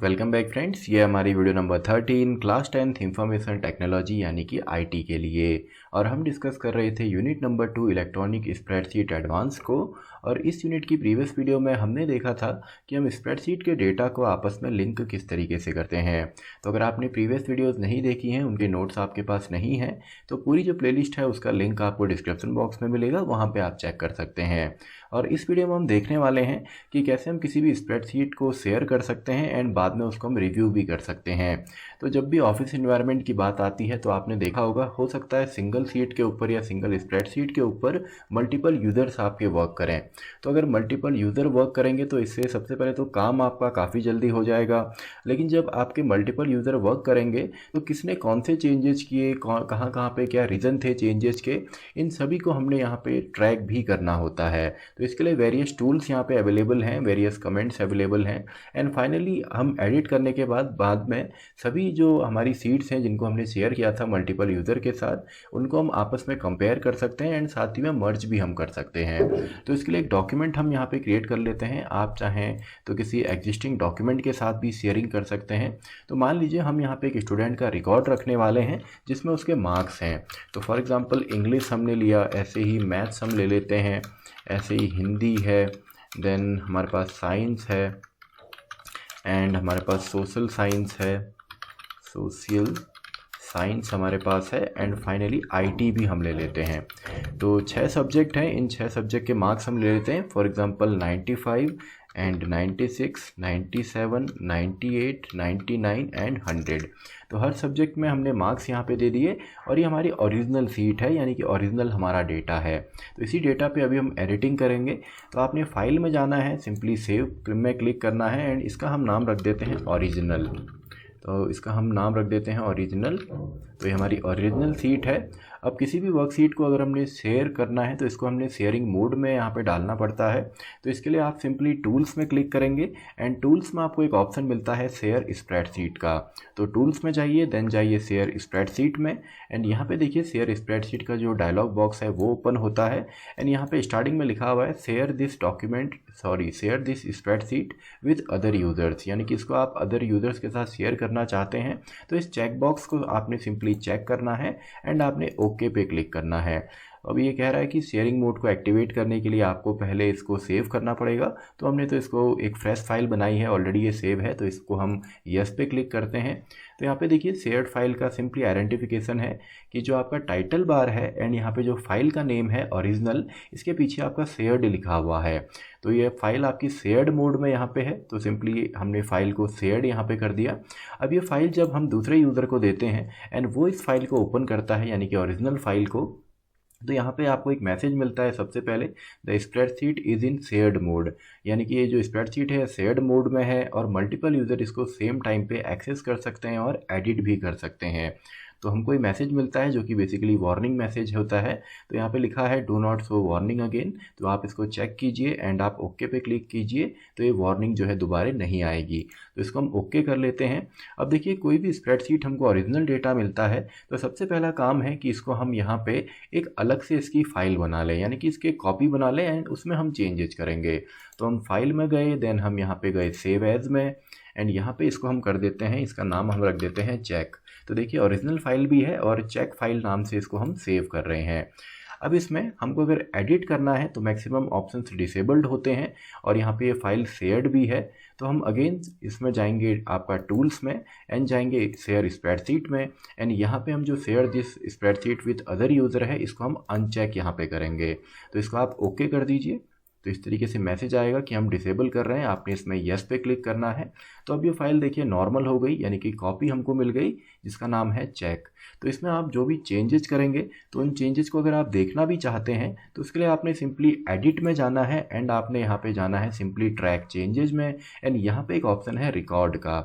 Welcome back friends, ये हमारी video number 13 class 10th information technology यानी कि आईटी के लिए। और हम डिस्कस कर रहे थे unit number 2 electronic spreadsheet advance को। और इस यूनिट की प्रीवियस वीडियो में हमने देखा था कि हम स्प्रेडशीट के डेटा को आपस में लिंक किस तरीके से करते हैं। तो अगर आपने प्रीवियस वीडियोज़ नहीं देखी हैं, उनके नोट्स आपके पास नहीं हैं, तो पूरी जो प्लेलिस्ट है उसका लिंक आपको डिस्क्रिप्शन बॉक्स में मिलेगा, वहाँ पर आप चेक कर सकते हैं। और इस वीडियो में हम देखने वाले हैं कि कैसे हम किसी भी स्प्रेडशीट को शेयर कर सकते हैं एंड बाद में उसको हम रिव्यू भी कर सकते हैं। तो जब भी ऑफिस एनवायरनमेंट की बात आती है तो आपने देखा होगा, हो सकता है सिंगल सीट के ऊपर या सिंगल स्प्रेडशीट के ऊपर मल्टीपल यूज़र्स आपके वर्क करें। तो अगर मल्टीपल यूज़र वर्क करेंगे तो इससे सबसे पहले तो काम आपका काफ़ी जल्दी हो जाएगा। लेकिन जब आपके मल्टीपल यूज़र वर्क करेंगे तो किसने कौन से चेंजेस किए, कहाँ कहाँ पे क्या रीज़न थे चेंजेस के, इन सभी को हमने यहाँ पे ट्रैक भी करना होता है। तो इसके लिए वेरियस टूल्स यहाँ पे अवेलेबल हैं, वेरियस कमेंट्स अवेलेबल हैं। एंड फाइनली हम एडिट करने के बाद में सभी जो हमारी सीट्स हैं जिनको हमने शेयर किया था मल्टीपल यूज़र के साथ, उनको हम आपस में कंपेयर कर सकते हैं एंड साथ ही में मर्ज भी हम कर सकते हैं। तो इसके लिए एक डॉक्यूमेंट हम यहाँ पे क्रिएट कर लेते हैं। आप चाहें तो किसी एग्जिस्टिंग डॉक्यूमेंट के साथ भी शेयरिंग कर सकते हैं। तो मान लीजिए हम यहाँ पे एक स्टूडेंट का रिकॉर्ड रखने वाले हैं जिसमें उसके मार्क्स हैं। तो फॉर एग्ज़ाम्पल इंग्लिश हमने लिया, ऐसे ही मैथ्स हम ले लेते हैं, ऐसे ही हिंदी है, देन हमारे पास साइंस है एंड हमारे पास सोशल साइंस है, सोशल साइंस हमारे पास है एंड फाइनली आईटी भी हम ले लेते हैं। तो 6 सब्जेक्ट हैं, इन 6 सब्जेक्ट के मार्क्स हम ले लेते हैं। For example 95 and 96, 97, 98, 99 and 100। तो हर सब्जेक्ट में हमने मार्क्स यहाँ पे दे दिए और ये हमारी ओरिजिनल सीट है, यानी कि ओरिजिनल हमारा डेटा है। तो इसी डेटा पे अभी हम एडिटिंग करेंगे। तो आपने फाइल में जाना है, सिंपली सेव में क्लिक करना है एंड इसका हम नाम रख देते हैं ओरिजिनल। तो इसका हम नाम रख देते हैं ओरिजिनल। तो ये हमारी ओरिजिनल सीट है। अब किसी भी वर्कशीट को अगर हमने शेयर करना है तो इसको हमने शेयरिंग मोड में यहाँ पे डालना पड़ता है। तो इसके लिए आप सिंपली टूल्स में क्लिक करेंगे एंड टूल्स में आपको एक ऑप्शन मिलता है शेयर स्प्रेडशीट का। तो टूल्स में जाइए, देन जाइए शेयर स्प्रेडशीट में एंड यहाँ पे देखिए शेयर स्प्रेडशीट का जो डायलॉग बॉक्स है वो ओपन होता है। एंड यहाँ पे स्टार्टिंग में लिखा हुआ है share this spreadsheet with other users, यानी कि इसको आप अदर यूज़र्स के साथ शेयर करना चाहते हैं। तो इस चेक बॉक्स को आपने सिंपली चेक करना है एंड आपने ओके पे क्लिक करना है। अब ये कह रहा है कि शेयरिंग मोड को एक्टिवेट करने के लिए आपको पहले इसको सेव करना पड़ेगा। तो हमने तो इसको एक फ्रेश फाइल बनाई है, ऑलरेडी ये सेव है, तो इसको हम यस पे क्लिक करते हैं। तो यहाँ पे देखिए शेयर्ड फाइल का सिंपली आइडेंटिफिकेशन है कि जो आपका टाइटल बार है एंड यहाँ पे जो फाइल का नेम है ओरिजिनल, इसके पीछे आपका शेयर्ड लिखा हुआ है। तो ये फाइल आपकी शेयर्ड मोड में यहाँ पे है। तो सिंपली हमने फाइल को शेयर्ड यहाँ पे कर दिया। अब ये फाइल जब हम दूसरे यूज़र को देते हैं एंड वो इस फाइल को ओपन करता है, यानी कि ओरिजिनल फाइल को, तो यहाँ पे आपको एक मैसेज मिलता है सबसे पहले, the spreadsheet is in shared mode, यानी कि ये जो स्प्रेडशीट है शेयर्ड मोड में है और मल्टीपल यूज़र इसको सेम टाइम पे एक्सेस कर सकते हैं और एडिट भी कर सकते हैं। तो हमको एक मैसेज मिलता है जो कि बेसिकली वार्निंग मैसेज होता है। तो यहाँ पे लिखा है do not show warning again. तो आप इसको चेक कीजिए एंड आप ओके पे क्लिक कीजिए, तो ये वार्निंग जो है दोबारा नहीं आएगी। तो इसको हम ओके कर लेते हैं। अब देखिए कोई भी स्प्रेडशीट हमको ओरिजिनल डेटा मिलता है तो सबसे पहला काम है कि इसको हम यहाँ पे एक अलग से इसकी फ़ाइल बना लें, यानी कि इसके कॉपी बना लें एंड उसमें हम चेंजेस करेंगे। तो हम फाइल में गए, देन हम यहाँ पे गए सेव एज में एंड यहाँ पे इसको हम कर देते हैं, इसका नाम हम रख देते हैं चेक। तो देखिए ओरिजिनल फाइल भी है और चेक फाइल नाम से इसको हम सेव कर रहे हैं। अब इसमें हमको अगर एडिट करना है तो मैक्सिमम ऑप्शंस डिसेबल्ड होते हैं और यहाँ पे ये फाइल शेयर्ड भी है। तो हम अगेन इसमें जाएंगे आपका टूल्स में एंड जाएंगे शेयर स्प्रेडशीट में एंड यहाँ पे हम जो share this spreadsheet with other user है इसको हम अनचेक यहाँ पे करेंगे। तो इसको आप ओके कर दीजिए। तो इस तरीके से मैसेज आएगा कि हम डिसेबल कर रहे हैं, आपने इसमें यस पे क्लिक करना है। तो अब ये फाइल देखिए नॉर्मल हो गई, यानी कि कॉपी हमको मिल गई जिसका नाम है चेक। तो इसमें आप जो भी चेंजेस करेंगे तो उन चेंजेस को अगर आप देखना भी चाहते हैं तो उसके लिए आपने सिंपली एडिट में जाना है एंड आपने यहाँ पे जाना है सिंपली ट्रैक चेंजेस में एंड यहाँ पे एक ऑप्शन है रिकॉर्ड का।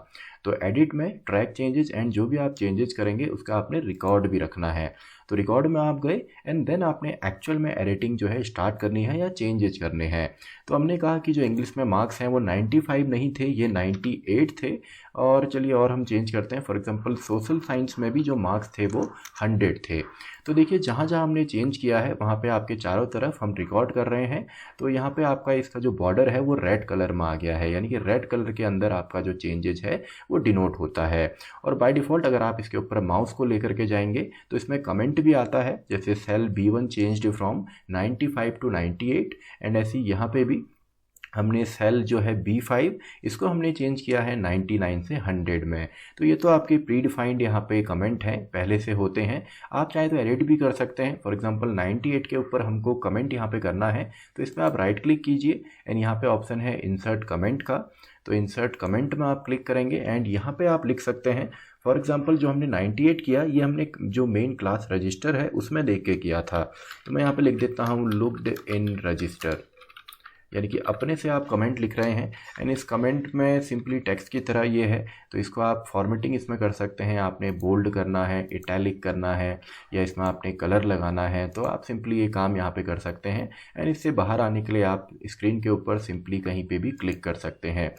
तो एडिट में ट्रैक चेंजेस एंड जो भी आप चेंजेस करेंगे उसका आपने रिकॉर्ड भी रखना है। तो रिकॉर्ड में आप गए एंड देन आपने एक्चुअल में एडिटिंग जो है स्टार्ट करनी है या चेंजेस करने हैं। तो हमने कहा कि जो इंग्लिश में मार्क्स हैं वो 95 नहीं थे, ये 98 थे। और चलिए और हम चेंज करते हैं। फॉर एग्जांपल सोशल साइंस में भी जो मार्क्स थे वो 100 थे। तो देखिए जहाँ जहाँ हमने चेंज किया है वहाँ पे आपके चारों तरफ हम रिकॉर्ड कर रहे हैं। तो यहाँ पे आपका इसका जो बॉर्डर है वो रेड कलर में आ गया है, यानी कि रेड कलर के अंदर आपका जो चेंजेज है वो डिनोट होता है। और बाय डिफ़ॉल्ट अगर आप इसके ऊपर माउस को लेकर के जाएंगे तो इसमें कमेंट भी आता है, जैसे cell B1 changed from 95 to 98, and ऐसी यहाँ पे भी हमने सेल जो है B5 इसको हमने चेंज किया है 99 से 100 में। तो ये तो आपके प्री डिफाइंड यहाँ पे कमेंट हैं, पहले से होते हैं। आप चाहे तो एडिट भी कर सकते हैं। फॉर एग्जांपल 98 के ऊपर हमको कमेंट यहाँ पे करना है, तो इसमें आप राइट क्लिक कीजिए एंड यहाँ पे ऑप्शन है इंसर्ट कमेंट का। तो इंसर्ट कमेंट में आप क्लिक करेंगे एंड यहाँ पे आप लिख सकते हैं। फॉर एग्जांपल जो हमने 98 किया ये हमने जो मेन क्लास रजिस्टर है उसमें देख के किया था। तो मैं यहाँ पे लिख देता हूँ लुक्ड इन रजिस्टर, यानी कि अपने से आप कमेंट लिख रहे हैं एंड इस कमेंट में सिंपली टेक्स्ट की तरह ये है। तो इसको आप फॉर्मेटिंग इसमें कर सकते हैं, आपने बोल्ड करना है, इटैलिक करना है, या इसमें आपने कलर लगाना है, तो आप सिंपली ये काम यहाँ पे कर सकते हैं। एंड इससे बाहर आने के लिए आप स्क्रीन के ऊपर सिंपली कहीं पे भी क्लिक कर सकते हैं।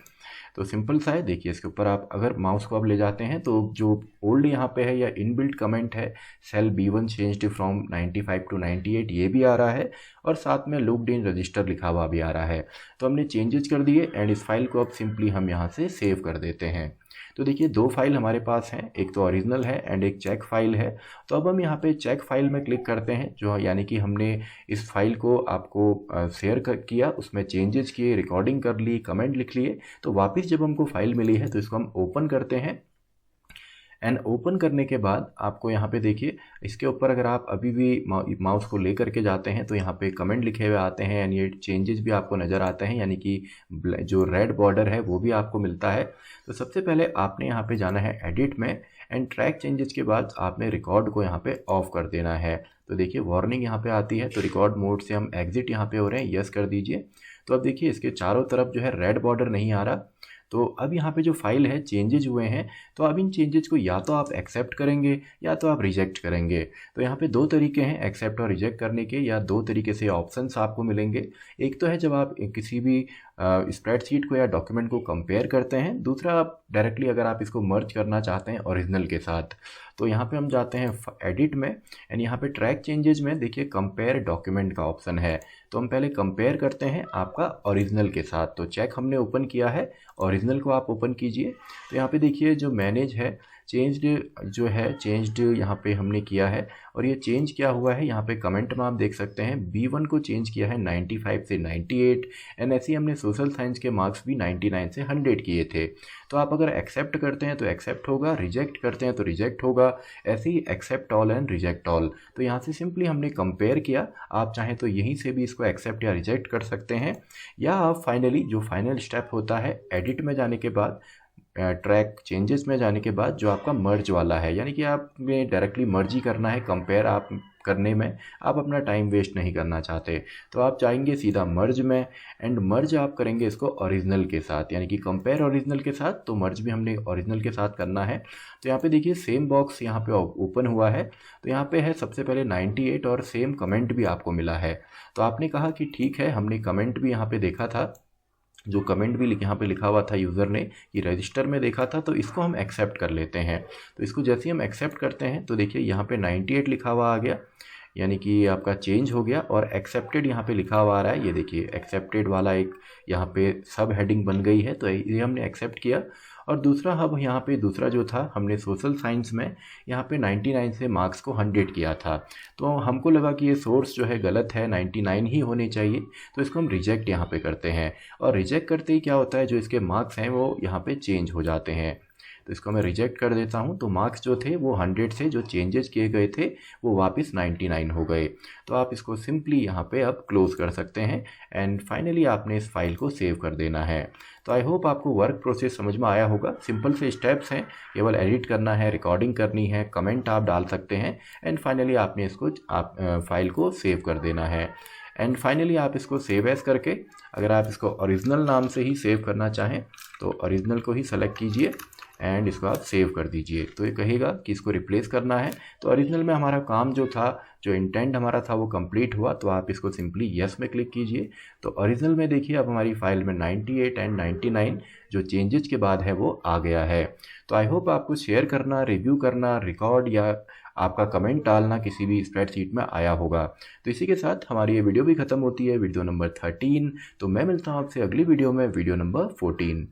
तो सिंपल सा है। देखिए इसके ऊपर आप अगर माउस को आप ले जाते हैं तो जो ओल्ड यहाँ पे है या इनबिल्ट कमेंट है cell B1 changed from 95 to 98 ये भी आ रहा है, और साथ में लुक्ड इन रजिस्टर लिखा हुआ भी आ रहा है। तो हमने चेंजेस कर दिए एंड इस फाइल को अब सिंपली हम यहाँ से सेव कर देते हैं। तो देखिए दो फाइल हमारे पास हैं, एक तो ओरिजिनल है एंड एक चेक फाइल है। तो अब हम यहाँ पे चेक फाइल में क्लिक करते हैं, जो यानी कि हमने इस फाइल को आपको शेयर किया, उसमें चेंजेस किए, रिकॉर्डिंग कर ली, कमेंट लिख लिए। तो वापस जब हमको फाइल मिली है तो इसको हम ओपन करते हैं एंड ओपन करने के बाद आपको यहाँ पे देखिए इसके ऊपर अगर आप अभी भी माउस को ले करके जाते हैं तो यहाँ पे कमेंट लिखे हुए आते हैं एंड ये चेंजेस भी आपको नज़र आते हैं, यानी कि जो रेड बॉर्डर है वो भी आपको मिलता है। तो सबसे पहले आपने यहाँ पे जाना है एडिट में एंड ट्रैक चेंजेस के बाद आपने रिकॉर्ड को यहाँ पे ऑफ कर देना है। तो देखिए वार्निंग यहाँ पे आती है, तो रिकॉर्ड मोड से हम एग्जिट यहाँ पे हो रहे हैं, यस कर दीजिए। तो अब देखिए इसके चारों तरफ जो है रेड बॉर्डर नहीं आ रहा। तो अब यहाँ पे जो फाइल है चेंजेज हुए हैं, तो अब इन चेंजेज को या तो आप एक्सेप्ट करेंगे या तो आप रिजेक्ट करेंगे। तो यहाँ पे दो तरीके हैं एक्सेप्ट और रिजेक्ट करने के, या दो तरीके से ऑप्शंस आपको मिलेंगे। एक तो है जब आप किसी भी स्प्रेडशीट को या डॉक्यूमेंट को कंपेयर करते हैं, दूसरा आप डायरेक्टली अगर आप इसको मर्ज करना चाहते हैं ओरिजिनल के साथ। तो यहाँ पे हम जाते हैं एडिट में एंड यहाँ पे ट्रैक चेंजेज में देखिए कंपेयर डॉक्यूमेंट का ऑप्शन है। तो हम पहले कंपेयर करते हैं आपका ओरिजिनल के साथ। तो चेक हमने ओपन किया है, ओरिजिनल को आप ओपन कीजिए। तो यहाँ पे देखिए जो मैनेज है चेंज्ड यहाँ पे हमने किया है, और ये चेंज क्या हुआ है यहाँ पे कमेंट में आप देख सकते हैं B1 को चेंज किया है 95 से 98 एंड ऐसे ही हमने सोशल साइंस के मार्क्स भी 99 से 100 किए थे। तो आप अगर एक्सेप्ट करते हैं तो एक्सेप्ट होगा, रिजेक्ट करते हैं तो रिजेक्ट होगा, ऐसे ही accept all and reject all. तो यहाँ से सिंपली हमने कंपेयर किया। आप चाहें तो यहीं से भी इसको एक्सेप्ट या रिजेक्ट कर सकते हैं, या आप फाइनली जो फाइनल स्टेप होता है एडिट में जाने के बाद, ट्रैक चेंजेस में जाने के बाद जो आपका मर्ज वाला है, यानी कि आपने डायरेक्टली मर्ज ही करना है। कंपेयर आप करने में आप अपना टाइम वेस्ट नहीं करना चाहते, तो आप चाहेंगे सीधा मर्ज में एंड मर्ज आप करेंगे इसको ओरिजिनल के साथ, यानी कि कंपेयर ओरिजिनल के साथ, तो मर्ज भी हमने ओरिजिनल के साथ करना है। तो यहाँ पे देखिए सेम बॉक्स यहाँ पे ओपन हुआ है। तो यहाँ पे है सबसे पहले 98 और सेम कमेंट भी आपको मिला है। तो आपने कहा कि ठीक है, हमने कमेंट भी यहाँ पे देखा था, जो कमेंट भी यहाँ पे लिखा हुआ था यूज़र ने कि रजिस्टर में देखा था, तो इसको हम एक्सेप्ट कर लेते हैं। तो इसको जैसे ही हम एक्सेप्ट करते हैं तो देखिए यहाँ पे 98 लिखा हुआ आ गया, यानी कि आपका चेंज हो गया, और एक्सेप्टेड यहाँ पे लिखा हुआ आ रहा है। ये देखिए एक्सेप्टेड वाला एक यहाँ पे सब हेडिंग बन गई है, तो ये हमने एक्सेप्ट किया। और दूसरा अब यहाँ पे दूसरा जो था हमने सोशल साइंस में यहाँ पे 99 से मार्क्स को 100 किया था। तो हमको लगा कि ये सोर्स जो है गलत है, 99 ही होने चाहिए, तो इसको हम रिजेक्ट यहाँ पे करते हैं। और रिजेक्ट करते ही क्या होता है, जो इसके मार्क्स हैं वो यहाँ पे चेंज हो जाते हैं। तो इसको मैं रिजेक्ट कर देता हूँ। तो मार्क्स जो थे वो 100 से जो चेंजेस किए गए थे वो वापस 99 हो गए। तो आप इसको सिंपली यहाँ पे अब क्लोज़ कर सकते हैं एंड फाइनली आपने इस फाइल को सेव कर देना है। तो आई होप आपको वर्क प्रोसेस समझ में आया होगा। सिंपल से स्टेप्स हैं, केवल एडिट करना है, रिकॉर्डिंग करनी है, कमेंट आप डाल सकते हैं एंड फाइनली आपने इसको फाइल को सेव कर देना है। एंड फाइनली आप इसको सेव एज करके, अगर आप इसको ओरिजिनल नाम से ही सेव करना चाहें तो ओरिजिनल को ही सेलेक्ट कीजिए एंड इसको आप सेव कर दीजिए। तो ये कहेगा कि इसको रिप्लेस करना है। तो ओरिजिनल में हमारा काम जो था, जो इंटेंट हमारा था वो कंप्लीट हुआ। तो आप इसको सिंपली यस में क्लिक कीजिए। तो ओरिजिनल में देखिए अब हमारी फाइल में 98 एंड 99 जो चेंजेस के बाद है वो आ गया है। तो आई होप आपको शेयर करना, रिव्यू करना, रिकॉर्ड या आपका कमेंट डालना किसी भी स्प्रेडशीट में आया होगा। तो इसी के साथ हमारी ये वीडियो भी ख़त्म होती है, वीडियो नंबर 13। तो मैं मिलता हूँ आपसे अगली वीडियो में, वीडियो नंबर 14।